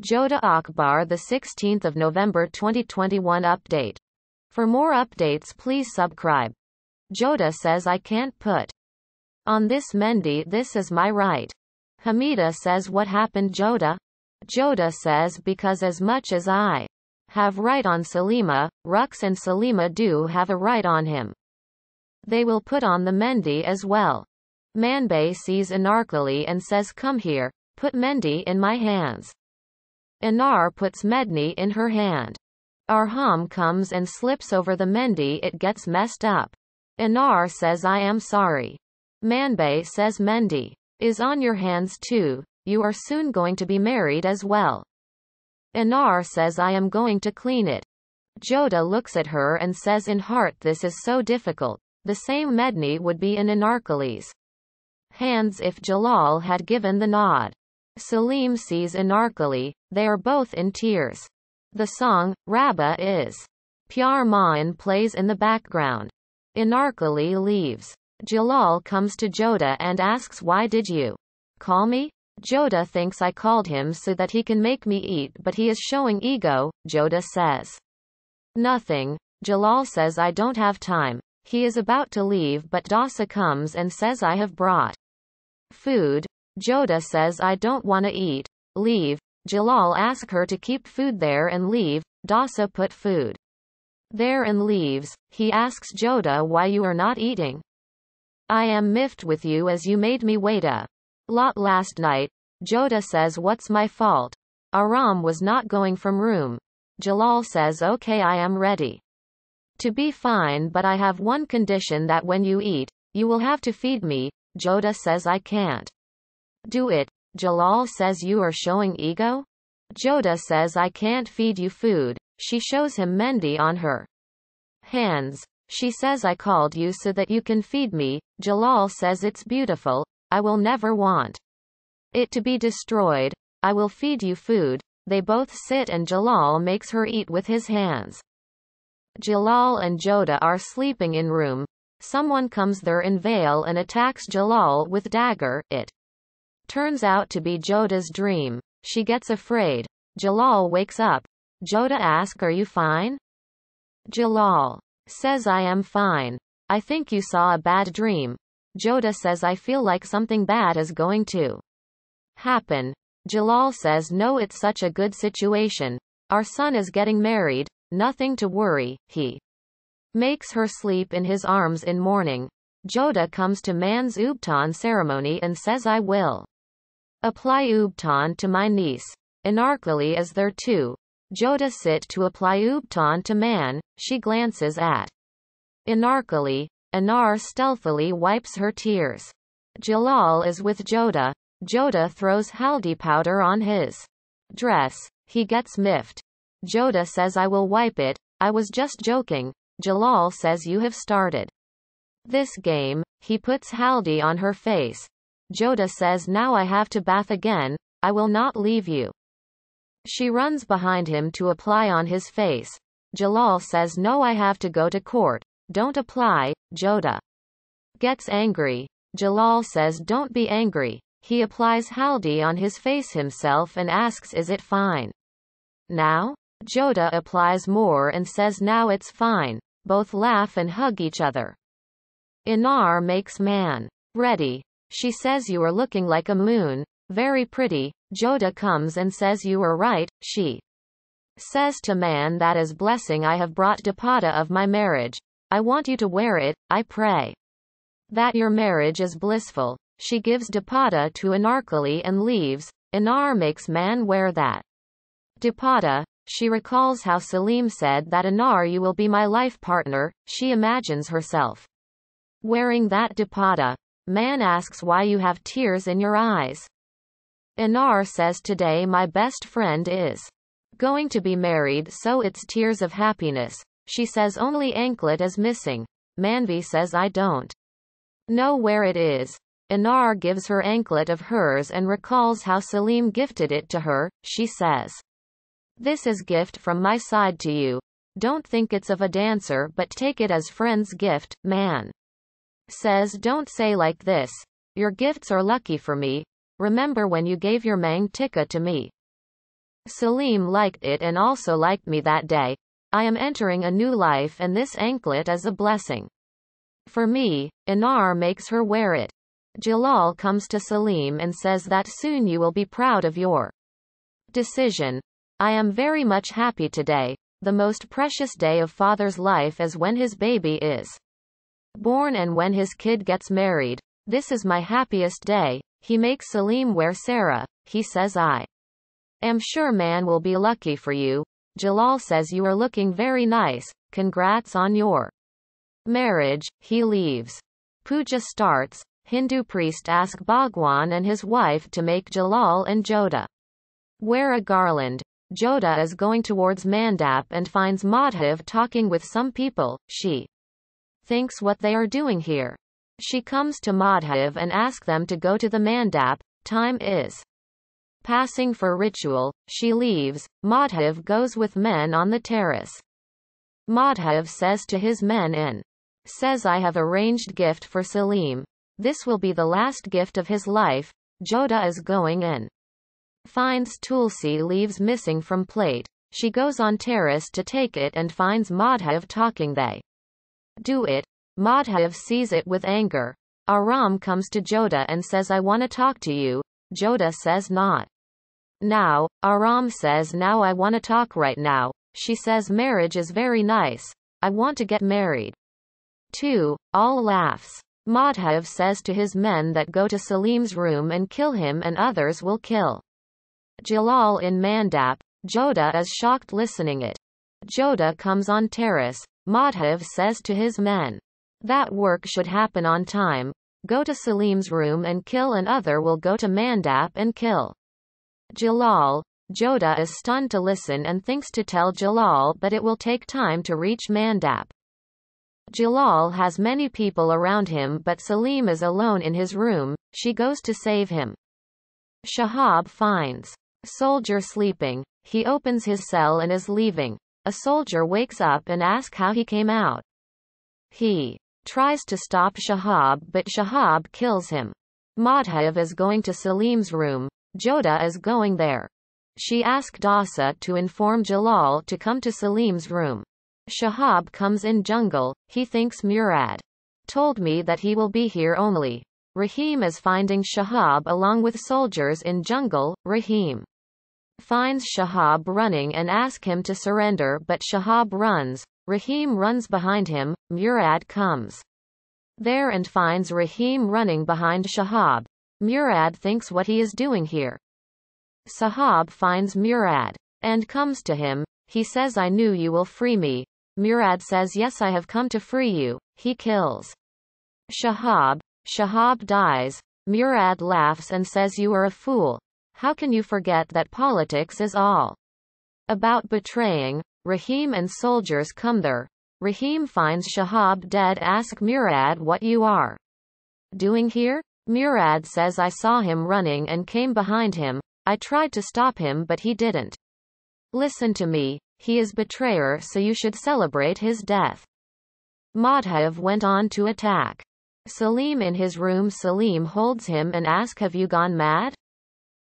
Jodha AKBAR, the 16th of November 2021 update. For more updates please subscribe. Jodha says I can't put on this Mendi, this is my right. Hamida says what happened Jodha? Jodha says because as much as I have right on Salima, Rux and Salima do have a right on him. They will put on the Mendi as well. Manbay sees Anarkali and says come here, put Mendi in my hands. Anar puts Medni in her hand. Arham comes and slips over the Mendi, it gets messed up. Anar says I am sorry. Manbay says Mendi is on your hands too, you are soon going to be married as well. Anar says I am going to clean it. Jodha looks at her and says in heart this is so difficult. The same Medni would be in Anarkali's hands if Jalal had given the nod. Salim sees Anarkali, they are both in tears. The song, Rabba is Pyar Maan plays in the background. Anarkali leaves. Jalal comes to Jodha and asks why did you call me? Jodha thinks I called him so that he can make me eat but he is showing ego. Jodha says nothing. Jalal says I don't have time. He is about to leave but Dasa comes and says I have brought food. Jodha says I don't wanna eat. Leave. Jalal asks her to keep food there and leave. Dasa put food there and leaves. He asks Jodha why you are not eating. I am miffed with you as you made me wait a lot last night. Jodha says what's my fault? Aram was not going from room. Jalal says okay I am ready to be fine but I have one condition that when you eat, you will have to feed me. Jodha says I can't do it. Jalal says you are showing ego? Jodha says I can't feed you food. She shows him Mendi on her hands. She says I called you so that you can feed me. Jalal says it's beautiful. I will never want it to be destroyed. I will feed you food. They both sit and Jalal makes her eat with his hands. Jalal and Jodha are sleeping in room. Someone comes there in veil and attacks Jalal with dagger. It turns out to be Jodha's dream. She gets afraid. Jalal wakes up. Jodha asks are you fine? Jalal says I am fine. I think you saw a bad dream. Jodha says I feel like something bad is going to happen. Jalal says no it's such a good situation. Our son is getting married. Nothing to worry. He makes her sleep in his arms in morning. Jodha comes to man's Ubtan ceremony and says I will apply Ubtan to my niece. Anarkali is there too. Jodha sit to apply Ubtan to man. She glances at Anarkali. Anar stealthily wipes her tears. Jalal is with Jodha. Jodha throws haldi powder on his dress. He gets miffed. Jodha says I will wipe it. I was just joking. Jalal says you have started this game. He puts haldi on her face. Jodha says now I have to bath again. I will not leave you. She runs behind him to apply on his face. Jalal says no I have to go to court. Don't apply. Jodha gets angry. Jalal says don't be angry. He applies haldi on his face himself and asks is it fine now? Jodha applies more and says now it's fine. Both laugh and hug each other. Anar makes man ready. She says you are looking like a moon. Very pretty. Jodha comes and says you are right. She says to man that as blessing I have brought Dipada of my marriage. I want you to wear it. I pray that your marriage is blissful. She gives Dipada to Anarkali and leaves. Anar makes man wear that Dipada. She recalls how Salim said that Anar you will be my life partner. She imagines herself wearing that Dipada. Man asks why you have tears in your eyes. Anar says today my best friend is going to be married so it's tears of happiness. She says only anklet is missing. Manvi says I don't know where it is. Anar gives her anklet of hers and recalls how Salim gifted it to her. She says this is gift from my side to you. Don't think it's of a dancer but take it as friend's gift. Man says don't say like this. Your gifts are lucky for me. Remember when you gave your mang tikka to me. Salim liked it and also liked me that day. I am entering a new life and this anklet is a blessing for me. Anar makes her wear it. Jalal comes to Salim and says that soon you will be proud of your decision. I am very much happy today. The most precious day of father's life is when his baby is born and when his kid gets married. This is my happiest day. He makes Salim wear Sarah. He says I am sure man will be lucky for you. Jalal says you are looking very nice. Congrats on your marriage. He leaves. Puja starts. Hindu priest asks Bhagwan and his wife to make Jalal and Jodha wear a garland. Jodha is going towards Mandap and finds Madhav talking with some people. She thinks what they are doing here. She comes to Madhav and asks them to go to the Mandap. Time is passing for ritual. She leaves. Madhav goes with men on the terrace. Madhav says to his men in says I have arranged gift for Salim. This will be the last gift of his life. Jodha is going in. Finds Tulsi leaves missing from plate. She goes on terrace to take it and finds Madhav talking. They do it. Madhav sees it with anger. Aram comes to Jodha and says I want to talk to you. Jodha says not now. Aram says now I want to talk right now. She says marriage is very nice. I want to get married too. All laughs. Madhav says to his men that go to Salim's room and kill him and others will kill Jalal in Mandap. Jodha is shocked listening it. Jodha comes on terrace. Madhav says to his men that work should happen on time. Go to Salim's room and kill and other will go to Mandap and kill Jalal. Jodha is stunned to listen and thinks to tell Jalal but it will take time to reach Mandap. Jalal has many people around him but Salim is alone in his room. She goes to save him. Shahab finds soldier sleeping. He opens his cell and is leaving. A soldier wakes up and asks how he came out. He tries to stop Shahab but Shahab kills him. Madhav is going to Salim's room. Jodha is going there. She asks Dasa to inform Jalal to come to Salim's room. Shahab comes in jungle. He thinks Murad told me that he will be here only. Rahim is finding Shahab along with soldiers in jungle. Rahim finds Shahab running and asks him to surrender but Shahab runs. Rahim runs behind him. Murad comes there and finds Rahim running behind Shahab. Murad thinks what he is doing here. Shahab finds Murad and comes to him. He says I knew you will free me. Murad says yes I have come to free you. He kills Shahab. Shahab dies. Murad laughs and says you are a fool. How can you forget that politics is all about betraying? Rahim and soldiers come there. Rahim finds Shahab dead. Ask Murad what you are doing here? Murad says I saw him running and came behind him. I tried to stop him but he didn't listen to me. He is betrayer so you should celebrate his death. Madhav went on to attack Salim in his room. Salim holds him and asks have you gone mad?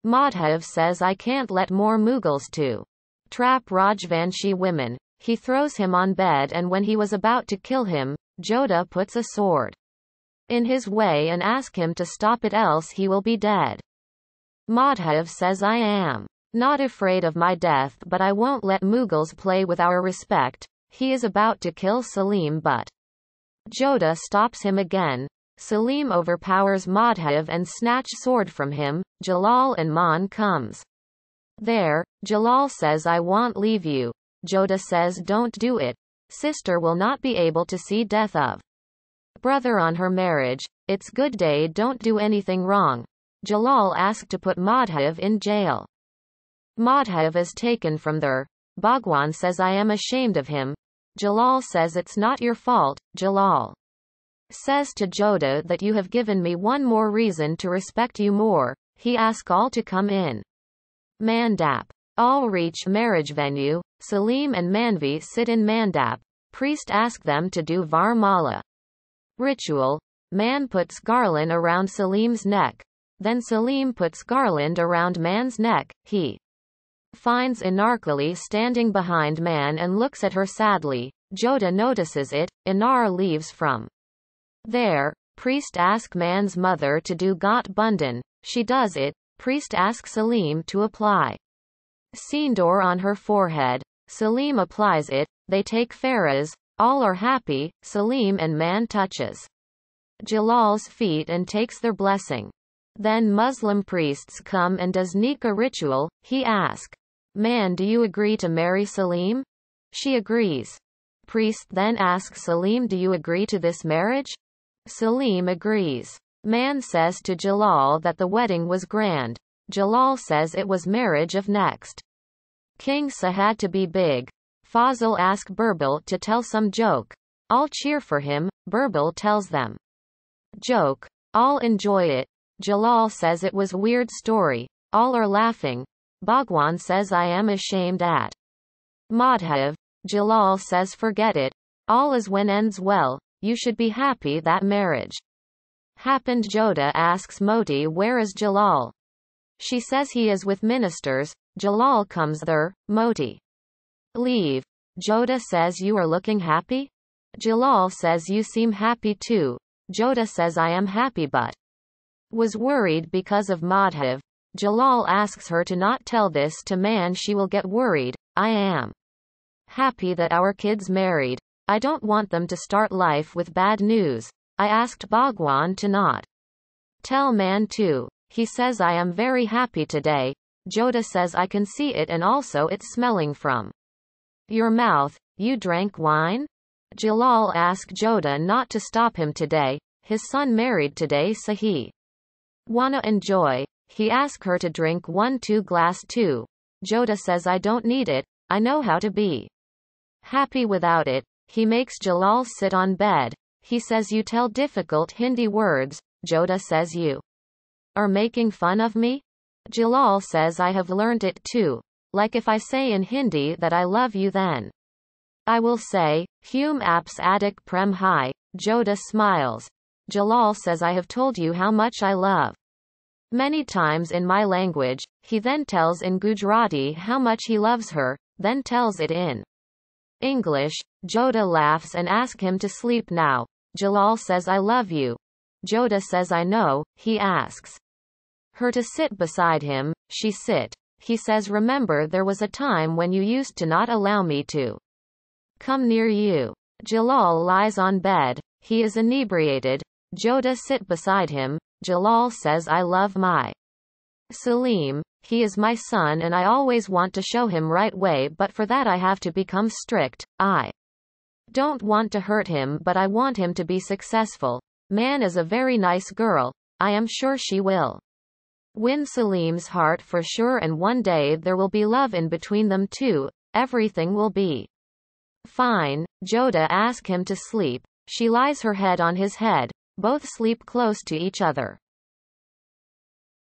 Madhav says I can't let more Mughals to trap Rajvanshi women. He throws him on bed and when he was about to kill him, Jodha puts a sword in his way and asks him to stop it else he will be dead. Madhav says I am not afraid of my death but I won't let Mughals play with our respect. He is about to kill Salim but Jodha stops him again. Salim overpowers Madhav and snatch sword from him. Jalal and Man comes there. Jalal says I won't leave you. Jodha says don't do it. Sister will not be able to see death of brother on her marriage. It's good day don't do anything wrong. Jalal asked to put Madhav in jail. Madhav is taken from there. Bhagwan says I am ashamed of him. Jalal says it's not your fault. Jalal says to Jodha that you have given me one more reason to respect you more. He asks all to come in Mandap. All reach marriage venue. Salim and Manvi sit in Mandap. Priest asks them to do Varmala ritual. Man puts garland around Salim's neck. Then Salim puts garland around Man's neck. He finds Inarkali standing behind Man and looks at her sadly. Jodha notices it. Inar leaves from there. Priest asks Man's mother to do Got Bundan. She does it. Priest asks Salim to apply Sindoor on her forehead. Salim applies it. They take Faraz. All are happy. Salim and Man touches Jalal's feet and takes their blessing. Then Muslim priests come and does nikah ritual. He asks Man, do you agree to marry Salim? She agrees. Priest then asks Salim, do you agree to this marriage? Salim agrees. Man says to Jalal that the wedding was grand. Jalal says it was marriage of next king, so had to be big. Fazil asks Burbil to tell some joke. All cheer for him. Burbil tells them joke. All enjoy it. Jalal says it was weird story. All are laughing. Bhagwan says I am ashamed at Madhav. Jalal says forget it. All is when ends well. You should be happy that marriage happened. Jodha asks Moti where is Jalal. She says he is with ministers. Jalal comes there. Moti leave. Jodha says you are looking happy? Jalal says you seem happy too. Jodha says I am happy but was worried because of Madhav. Jalal asks her to not tell this to Man, she will get worried. I am happy that our kids married. I don't want them to start life with bad news. I asked Bhagwan to not tell Man too. He says I am very happy today. Jodha says I can see it and also it's smelling from your mouth. You drank wine? Jalal asked Jodha not to stop him today. His son married today, so he wanna enjoy. He asked her to drink 1-2 glass too. Jodha says I don't need it. I know how to be happy without it. He makes Jalal sit on bed. He says you tell difficult Hindi words. Jodha says you are making fun of me? Jalal says I have learned it too. Like if I say in Hindi that I love you, then I will say, Hum apps adik prem hai. Jodha smiles. Jalal says I have told you how much I love many times in my language. He then tells in Gujarati how much he loves her, then tells it in English. Jodha laughs and asks him to sleep now. Jalal says I love you. Jodha says I know. He asks her to sit beside him. She sit. He says remember there was a time when you used to not allow me to come near you. Jalal lies on bed. He is inebriated. Jodha sit beside him. Jalal says I love my Salim. He is my son and I always want to show him right way, but for that I have to become strict. I don't want to hurt him, but I want him to be successful. Man is a very nice girl. I am sure she will win Salim's heart for sure, and one day there will be love in between them too. Everything will be fine. Jodha asks him to sleep. She lies her head on his head. Both sleep close to each other.